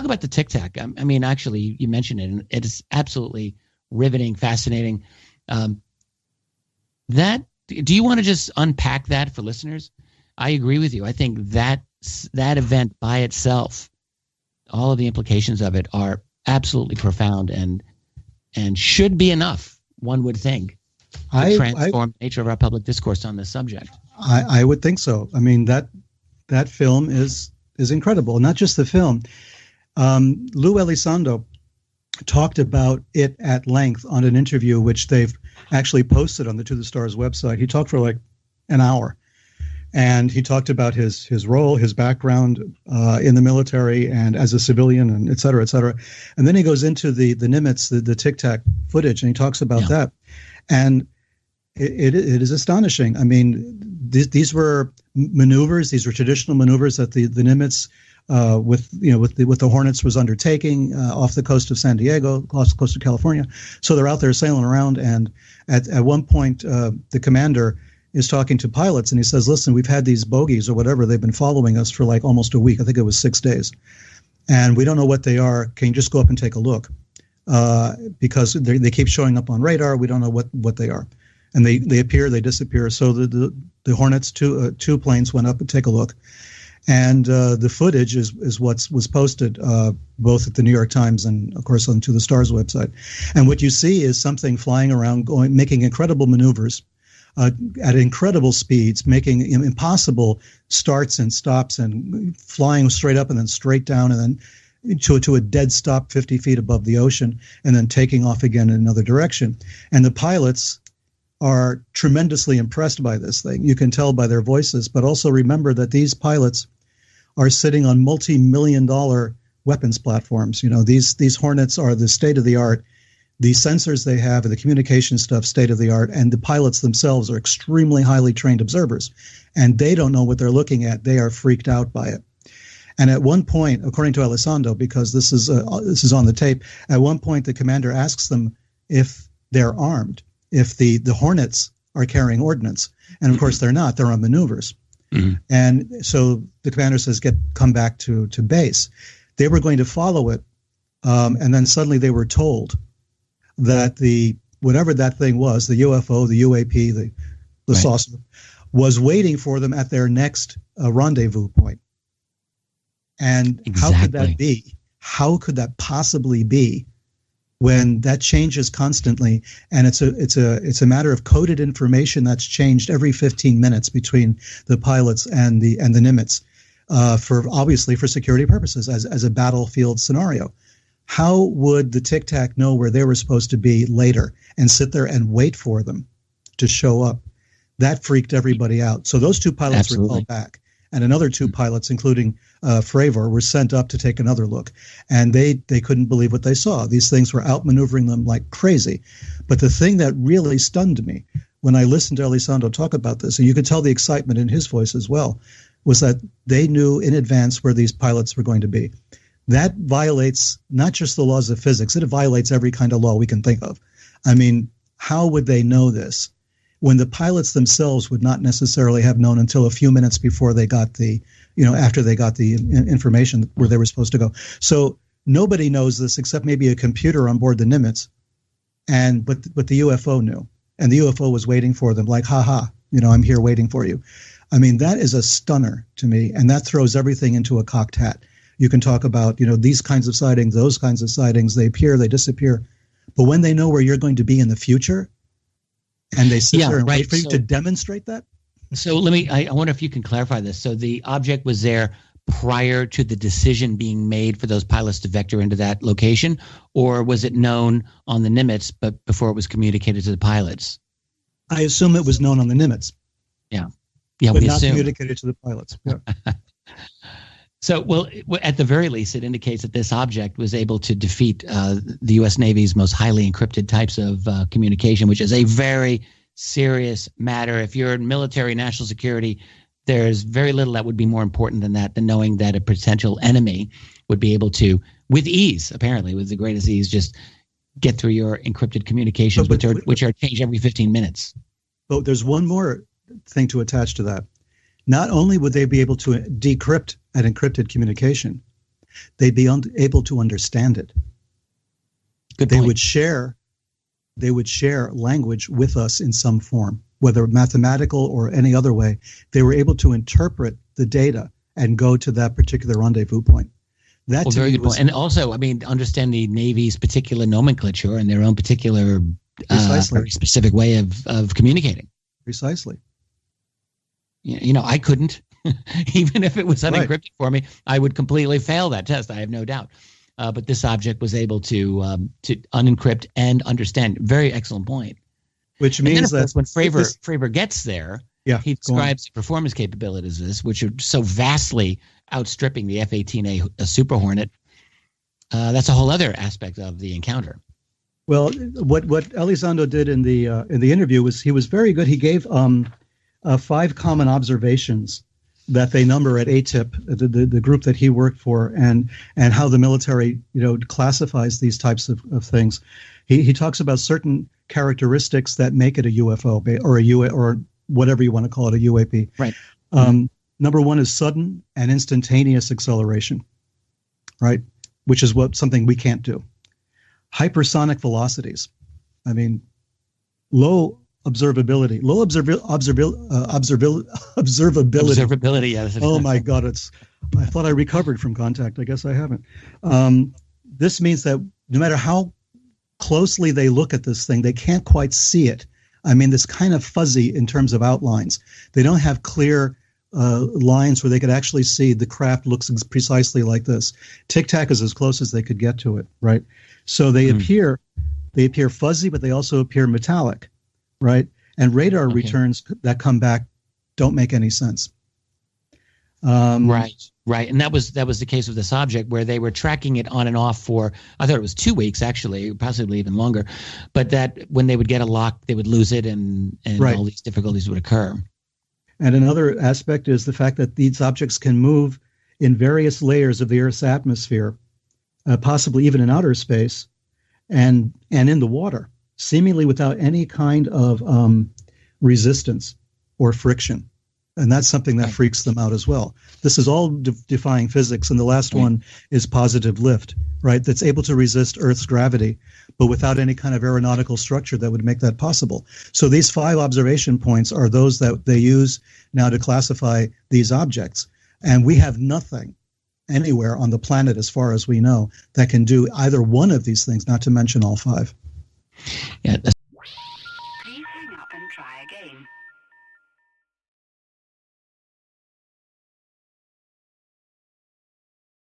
about the Tic Tac. I mean, actually, you mentioned it, and it is absolutely riveting, fascinating. Do you want to just unpack that for listeners? I agree with you. I think that event by itself, all of the implications of it are absolutely profound and should be enough, one would think, to transform the nature of our public discourse on this subject. I would think so. I mean, that film is incredible. Not just the film. Lou Elizondo talked about it at length on an interview, which they've actually posted on the To the Stars website. He talked for like an hour. And he talked about his role, his background in the military and as a civilian, and et cetera, et cetera. And then he goes into the Nimitz, the Tic Tac footage, and he talks about that. And it is astonishing. I mean, these were maneuvers. These were traditional maneuvers that the Nimitz with the Hornets was undertaking off the coast of San Diego, off the coast of California. So they're out there sailing around, and at one point, the commander is talking to pilots, and he says, "Listen, we've had these bogies or whatever. They've been following us for like almost a week. I think it was 6 days, and we don't know what they are. Can you just go up and take a look? Because they keep showing up on radar. We don't know what they are." And they appear, they disappear. So the Hornets, two planes went up and take a look. And the footage is what was posted both at the New York Times and, of course, on To the Stars website. And what you see is something flying around, making incredible maneuvers at incredible speeds, making impossible starts and stops, and flying straight up and then straight down, and then to a dead stop 50 feet above the ocean, and then taking off again in another direction. And the pilots are tremendously impressed by this thing. You can tell by their voices, but also remember that these pilots are sitting on multi-million-dollar weapons platforms. You know, these Hornets are the state-of-the-art. The sensors they have and the communication stuff, state-of-the-art, and the pilots themselves are extremely highly trained observers, and they don't know what they're looking at. They are freaked out by it. And at one point, according to Elizondo, because this is on the tape, at one point the commander asks them if they're armed, if the Hornets are carrying ordnance. And of course they're not. They're on maneuvers. Mm-hmm. And so the commander says, come back to base. They were going to follow it, and then suddenly they were told that whatever that thing was, the UFO, the UAP, the right. saucer, was waiting for them at their next rendezvous point. And exactly. How could that be? How could that possibly be when that changes constantly? And it's a matter of coded information that's changed every 15 minutes between the pilots and the Nimitz, for security purposes as a battlefield scenario. How would the Tic Tac know where they were supposed to be later and sit there and wait for them to show up? That freaked everybody out. So those two pilots Absolutely. Were called back, and another two pilots, including Fravor, were sent up to take another look. And they couldn't believe what they saw. These things were outmaneuvering them like crazy. But the thing that really stunned me when I listened to Elizondo talk about this, and you could tell the excitement in his voice as well, was that they knew in advance where these pilots were going to be. That violates not just the laws of physics, it violates every kind of law we can think of. I mean, how would they know this when the pilots themselves would not necessarily have known until a few minutes before they got after they got the information where they were supposed to go? So nobody knows this except maybe a computer on board the Nimitz, but the UFO knew, and the UFO was waiting for them like, I'm here waiting for you. I mean, that is a stunner to me, and that throws everything into a cocked hat. You can talk about, these kinds of sightings, those kinds of sightings, they appear, they disappear. But when they know where you're going to be in the future, and they sit there and wait for you to demonstrate that? So I wonder if you can clarify this. So the object was there prior to the decision being made for those pilots to vector into that location, or was it known on the Nimitz, but before it was communicated to the pilots? I assume it was known on the Nimitz. Yeah, but not communicated to the pilots. Yeah. So, well, at the very least, it indicates that this object was able to defeat the U.S. Navy's most highly encrypted types of communication, which is a very serious matter. If you're in military national security, there's very little that would be more important than that, than knowing that a potential enemy would be able to, with ease, apparently, with the greatest ease, just get through your encrypted communications, which are changed every 15 minutes. But there's one more thing to attach to that. Not only would they be able to decrypt an encrypted communication, they'd be able to understand it. Good they point. would share language with us in some form, whether mathematical or any other way. They were able to interpret the data and go to that particular rendezvous point. That Well, to very me good was point. And also, I mean, understand the Navy's particular nomenclature and their own particular very specific way of communicating. precisely. You know, I couldn't. Even if it was Right. unencrypted for me, I would completely fail that test. I have no doubt. But this object was able to unencrypt and understand. Very excellent point. Which And then, means of course, that when Fravor gets there, yeah, he go on. describes the performance capabilities of this, which are so vastly outstripping the F-18A Super Hornet. That's a whole other aspect of the encounter. Well, what Elizondo did in the interview was he was very good. He gave 5 common observations that they number at ATIP, the group that he worked for, and how the military classifies these types of things. He talks about certain characteristics that make it a UFO or whatever you want to call it, a UAP. Right. Number 1 is sudden and instantaneous acceleration, right? Which is something we can't do. Hypersonic velocities. I mean, low observability. Observability, yes. Oh my God! I thought I recovered from contact. I guess I haven't. This means that no matter how closely they look at this thing, they can't quite see it. I mean, it's kind of fuzzy in terms of outlines. They don't have clear lines where they could actually see the craft looks precisely like this. Tic Tac is as close as they could get to it, right? So they appear fuzzy, but they also appear metallic, right? And radar returns that come back don't make any sense. Right. And that was the case with this object where they were tracking it on and off for, I thought it was 2 weeks actually, possibly even longer, but that when they would get a lock, they would lose it and Right. all these difficulties would occur. And another aspect is the fact that these objects can move in various layers of the Earth's atmosphere, possibly even in outer space, and in the water, seemingly without any kind of resistance or friction. And that's something that freaks them out as well. This is all defying physics. And the last one is positive lift, right? That's able to resist Earth's gravity, but without any kind of aeronautical structure that would make that possible. So these 5 observation points are those that they use now to classify these objects. And we have nothing anywhere on the planet, as far as we know, that can do either one of these things, not to mention all 5. Yeah.